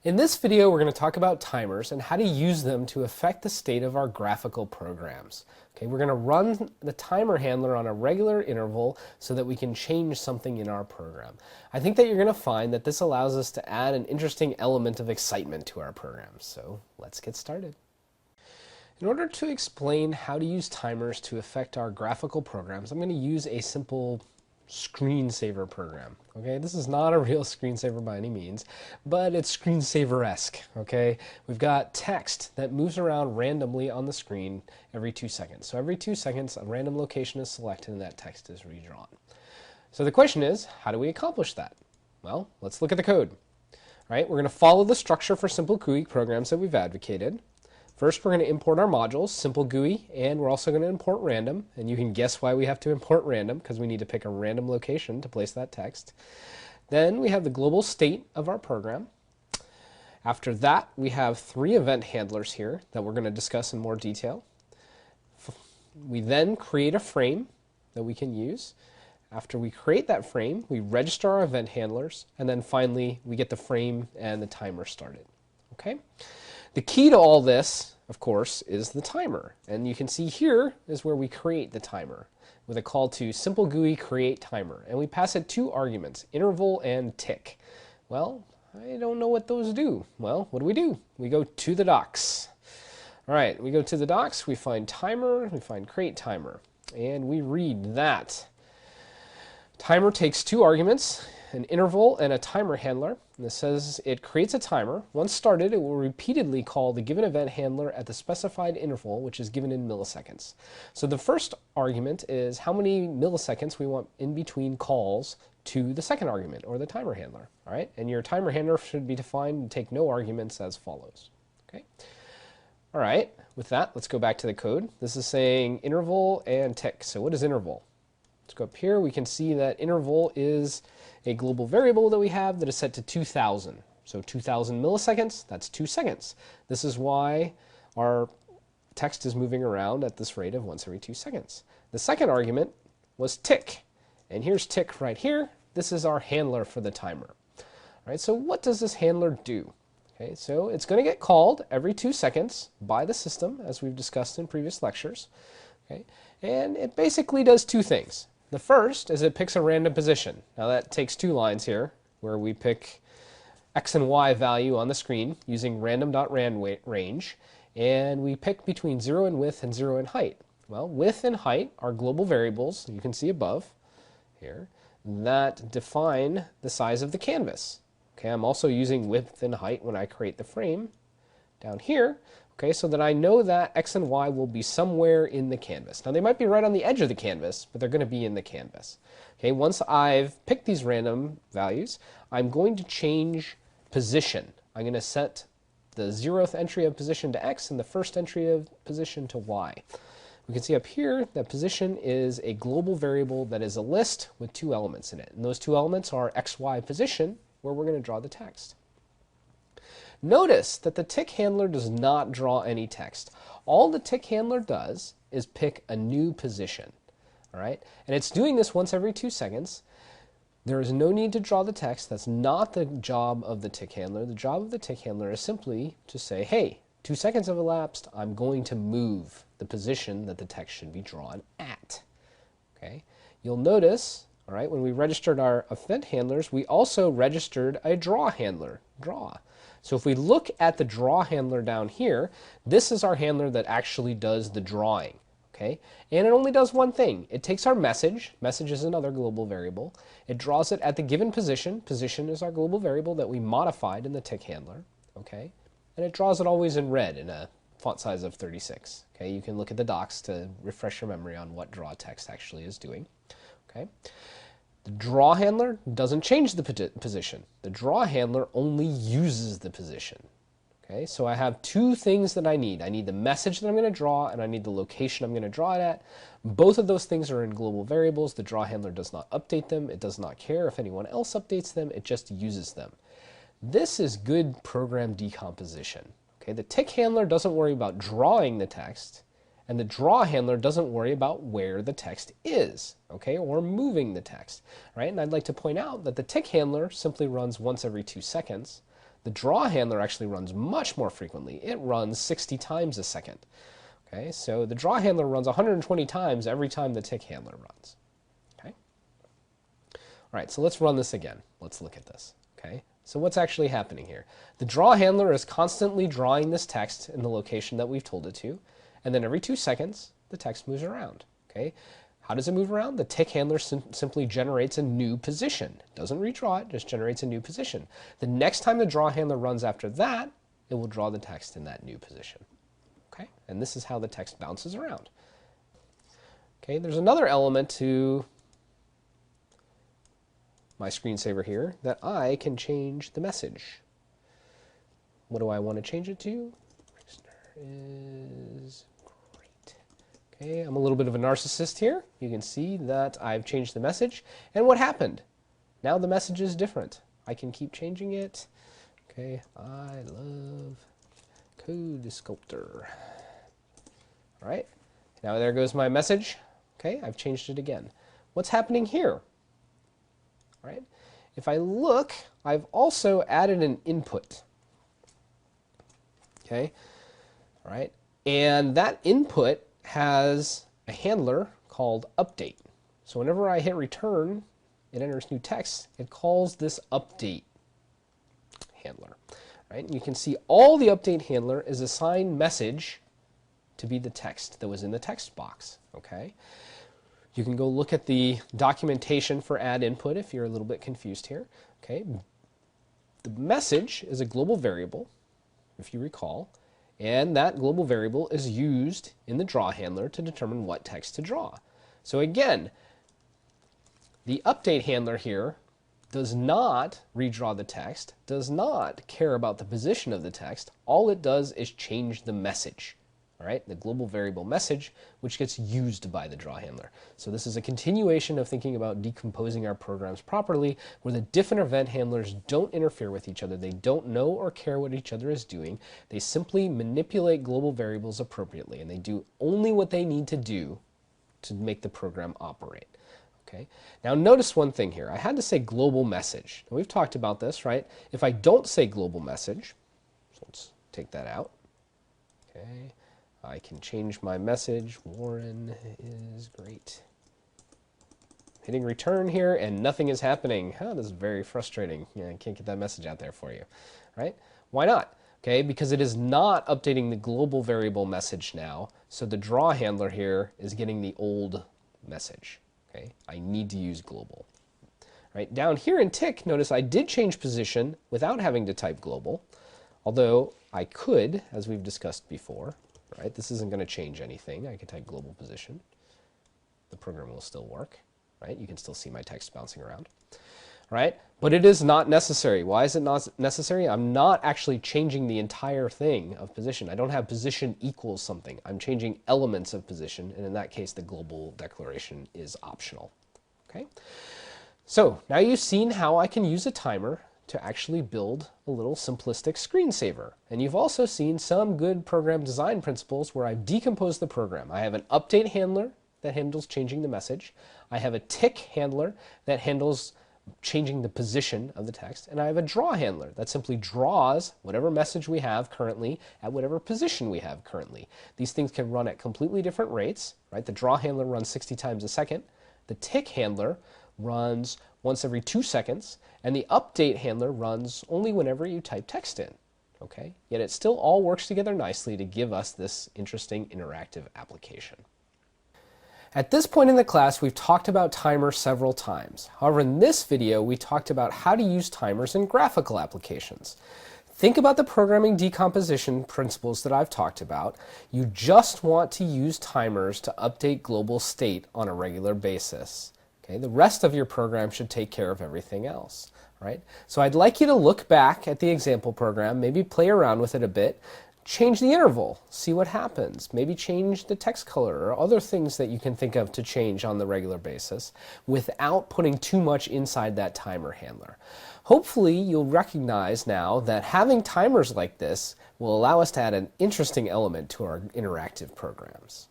In this video, we're going to talk about timers and how to use them to affect the state of our graphical programs. Okay, we're going to run the timer handler on a regular interval so that we can change something in our program. I think that you're going to find that this allows us to add an interesting element of excitement to our programs. So let's get started. In order to explain how to use timers to affect our graphical programs, I'm going to use a simple screensaver program. Okay, this is not a real screensaver by any means, but it's screensaver-esque. Okay, we've got text that moves around randomly on the screen every 2 seconds. So every 2 seconds, a random location is selected and that text is redrawn. So the question is, how do we accomplish that? Well, let's look at the code. All right, we're going to follow the structure for simple GUI programs that we've advocated. First, we're going to import our modules, simple GUI, and we're also going to import random. And you can guess why we have to import random, because we need to pick a random location to place that text. Then we have the global state of our program. After that, we have 3 event handlers here that we're going to discuss in more detail. We then create a frame that we can use. After we create that frame, we register our event handlers, and then finally, we get the frame and the timer started. Okay? The key to all this, of course, is the timer. And you can see here is where we create the timer with a call to simple GUI create timer. And we pass it 2 arguments, interval and tick. Well, I don't know what those do. Well, what do? We go to the docs. All right, we go to the docs, we find timer, we find create timer, and we read that. Timer takes 2 arguments, an interval and a timer handler. And this says it creates a timer. Once started, it will repeatedly call the given event handler at the specified interval, which is given in milliseconds. So the first argument is how many milliseconds we want in between calls to the second argument, or the timer handler. All right, and your timer handler should be defined and take no arguments as follows. Okay. All right, with that, let's go back to the code. This is saying interval and tick. So what is interval? Let's go up here. We can see that interval is a global variable that we have that is set to 2000. So 2000 milliseconds, that's 2 seconds. This is why our text is moving around at this rate of once every 2 seconds. The second argument was tick. And here's tick right here. This is our handler for the timer. All right, so what does this handler do? Okay, so it's going to get called every 2 seconds by the system, as we've discussed in previous lectures. Okay, and it basically does 2 things. The first is it picks a random position. Now that takes 2 lines here, where we pick x and y value on the screen using random.range, and we pick between 0 in width and 0 in height. Well, width and height are global variables, you can see above here, that define the size of the canvas. Okay, I'm also using width and height when I create the frame down here. Okay, so that I know that x and y will be somewhere in the canvas. Now they might be right on the edge of the canvas, but they're going to be in the canvas. Okay, once I've picked these random values, I'm going to change position. I'm going to set the 0th entry of position to x and the 1st entry of position to y. We can see up here that position is a global variable that is a list with 2 elements in it. And those 2 elements are x, y position, where we're going to draw the text. Notice that the tick handler does not draw any text. All the tick handler does is pick a new position. All right? And it's doing this once every 2 seconds. There is no need to draw the text. That's not the job of the tick handler. The job of the tick handler is simply to say, hey, 2 seconds have elapsed. I'm going to move the position that the text should be drawn at. Okay? You'll notice, all right, when we registered our event handlers, we also registered a draw handler, draw. So if we look at the draw handler down here, this is our handler that actually does the drawing. Okay? And it only does one thing. It takes our message. Message is another global variable. It draws it at the given position. Position is our global variable that we modified in the tick handler. Okay? And it draws it always in red in a font size of 36. Okay? You can look at the docs to refresh your memory on what draw text actually is doing. Okay? The draw handler doesn't change the position. The draw handler only uses the position. Okay, so I have 2 things that I need. I need the message that I'm going to draw, and I need the location I'm going to draw it at. Both of those things are in global variables. The draw handler does not update them. It does not care if anyone else updates them. It just uses them. This is good program decomposition. Okay, the tick handler doesn't worry about drawing the text. And the draw handler doesn't worry about where the text is, okay, or moving the text, right? And I'd like to point out that the tick handler simply runs once every 2 seconds. The draw handler actually runs much more frequently. It runs 60 times a second. Okay, so the draw handler runs 120 times every time the tick handler runs. Okay. All right, so let's run this again. Let's look at this. Okay, so what's actually happening here? The draw handler is constantly drawing this text in the location that we've told it to, and then every 2 seconds, the text moves around. Okay, how does it move around? The tick handler simply generates a new position. It doesn't redraw it, just generates a new position. The next time the draw handler runs after that, it will draw the text in that new position. Okay, and this is how the text bounces around. Okay, there's another element to my screensaver here that I can change the message. What do I want to change it to? Is great. Okay, I'm a little bit of a narcissist here. You can see that I've changed the message. And what happened? Now the message is different. I can keep changing it. Okay, I love Code Sculptor. All right, now there goes my message. Okay, I've changed it again. What's happening here? All right, if I look, I've also added an input. Okay, all right, and that input has a handler called update. So whenever I hit return, it enters new text. It calls this update handler. Right? And you can see all the update handler is assigned message to be the text that was in the text box. Okay. You can go look at the documentation for add input if you're a little bit confused here. Okay. The message is a global variable, if you recall, and that global variable is used in the draw handler to determine what text to draw. So again, the update handler here does not redraw the text, does not care about the position of the text. All it does is change the message. All right, the global variable message, which gets used by the draw handler. So this is a continuation of thinking about decomposing our programs properly, where the different event handlers don't interfere with each other. They don't know or care what each other is doing. They simply manipulate global variables appropriately, and they do only what they need to do to make the program operate. Okay. Now notice one thing here. I had to say global message. Now we've talked about this, right? If I don't say global message, so let's take that out. Okay. I can change my message. Warren is great. Hitting return here and nothing is happening. Oh, this is very frustrating. Yeah, I can't get that message out there for you. Right? Why not? Okay, because it is not updating the global variable message now. So the draw handler here is getting the old message. Okay, I need to use global. Right, down here in tick, notice I did change position without having to type global, although I could, as we've discussed before. Right, this isn't going to change anything. I can type global position. The program will still work. Right, you can still see my text bouncing around. Right, but it is not necessary. Why is it not necessary? I'm not actually changing the entire thing of position. I don't have position equals something. I'm changing elements of position, and in that case, the global declaration is optional. Okay, so now you've seen how I can use a timer to actually build a little simplistic screensaver. And you've also seen some good program design principles where I've decomposed the program. I have an update handler that handles changing the message. I have a tick handler that handles changing the position of the text, and I have a draw handler that simply draws whatever message we have currently at whatever position we have currently. These things can run at completely different rates, right? The draw handler runs 60 times a second. The tick handler runs once every 2 seconds, and the update handler runs only whenever you type text in. Okay? Yet it still all works together nicely to give us this interesting interactive application. At this point in the class, we've talked about timers several times. However, in this video, we talked about how to use timers in graphical applications. Think about the programming decomposition principles that I've talked about. You just want to use timers to update global state on a regular basis. Okay? The rest of your program should take care of everything else. Right? So I'd like you to look back at the example program, maybe play around with it a bit, change the interval, see what happens, maybe change the text color or other things that you can think of to change on the regular basis without putting too much inside that timer handler. Hopefully you'll recognize now that having timers like this will allow us to add an interesting element to our interactive programs.